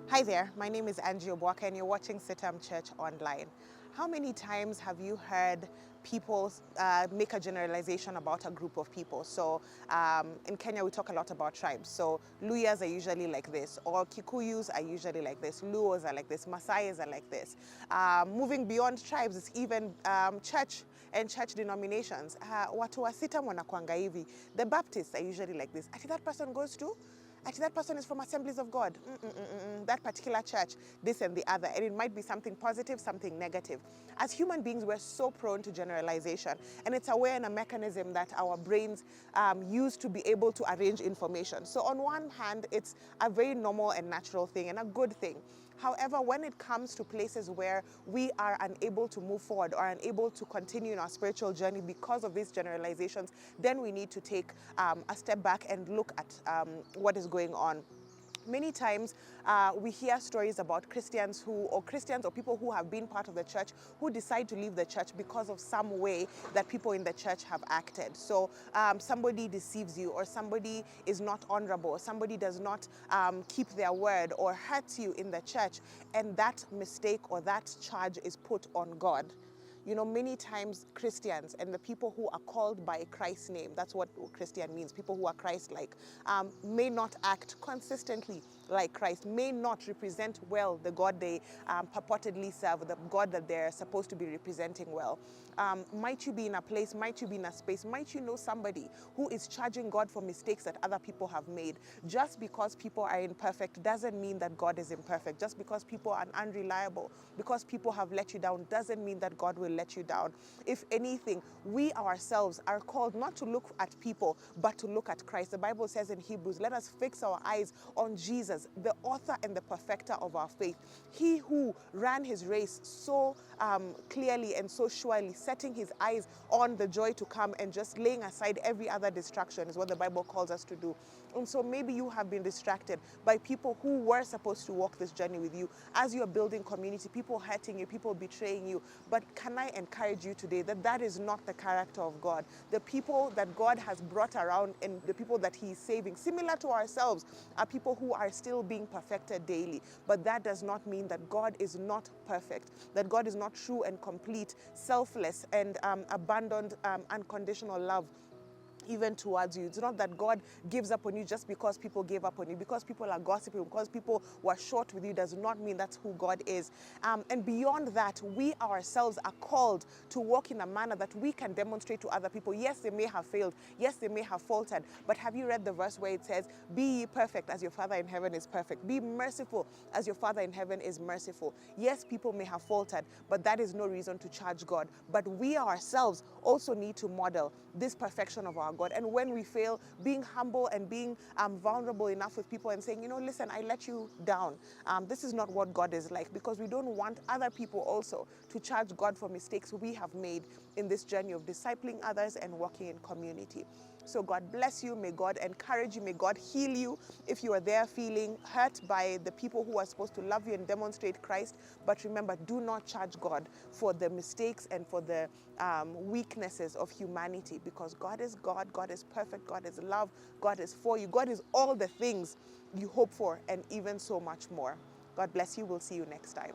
Hi there, my name is Angie Obwaka and you're watching CITAM ChurchOnline. How many times have you heard people make a generalization about a group of people? So in Kenya we talk a lot about tribes. So Luyas are usually like this, or Kikuyus are usually like this, Luos are like this, Masais are like this. Moving beyond tribes, it's even church and church denominations. Watu wa CITAM wanakuanga hivi. The Baptists are usually like this. Actually, that person goes to Actually, that person is from Assemblies of God. That particular church, this and the other. And it might be something positive, something negative. As human beings, we're so prone to generalization. And it's a way and a mechanism that our brains use to be able to arrange information. So on one hand, it's a very normal and natural thing and a good thing. However, when it comes to places where we are unable to move forward or unable to continue in our spiritual journey because of these generalizations, then we need to take a step back and look at what is going on. Many times we hear stories about Christians or people who have been part of the church who decide to leave the church because of some way that people in the church have acted. So somebody deceives you, or somebody is not honorable, or somebody does not keep their word or hurts you in the church, and that mistake or that charge is put on God. You know, many times Christians and the people who are called by Christ's name, that's what Christian means, people who are Christ-like, may not act consistently like Christ, may not represent well the God they purportedly serve, the God that they're supposed to be representing well. Might you be in a place, might you be in a space, might you know somebody who is charging God for mistakes that other people have made. Just because people are imperfect doesn't mean that God is imperfect. Just because people are unreliable, because people have let you down, doesn't mean that God will let you down. If anything, we ourselves are called not to look at people, but to look at Christ. The Bible says in Hebrews, let us fix our eyes on Jesus, the author and the perfecter of our faith. He who ran his race so clearly and so surely, setting his eyes on the joy to come and just laying aside every other distraction is what the Bible calls us to do. And so maybe you have been distracted by people who were supposed to walk this journey with you. As you are building community, people hurting you, people betraying you. But can I encourage you today that that is not the character of God? The people that God has brought around and the people that he is saving, similar to ourselves, are people who are still being perfected daily. But that does not mean that God is not perfect, that God is not true and complete, selfless and abandoned, unconditional love even towards you. It's not that God gives up on you just because people gave up on you, because people are gossiping, because people were short with you, does not mean that's who God is. And beyond that, we ourselves are called to walk in a manner that we can demonstrate to other people. Yes, they may have failed. Yes, they may have faltered. But have you read the verse where it says, be ye perfect as your Father in heaven is perfect. Be merciful as your Father in heaven is merciful. Yes, people may have faltered, but that is no reason to charge God. But we ourselves also need to model this perfection of our God. And when we fail, being humble and being vulnerable enough with people and saying, you know, listen, I let you down. This is not what God is like, because we don't want other people also to charge God for mistakes we have made in this journey of discipling others and walking in community. So God bless you. May God encourage you. May God heal you if you are there feeling hurt by the people who are supposed to love you and demonstrate Christ. But remember, do not charge God for the mistakes and for the weaknesses of humanity, because God is God. God is perfect. God is love. God is for you. God is all the things you hope for and even so much more. God bless you. We'll see you next time.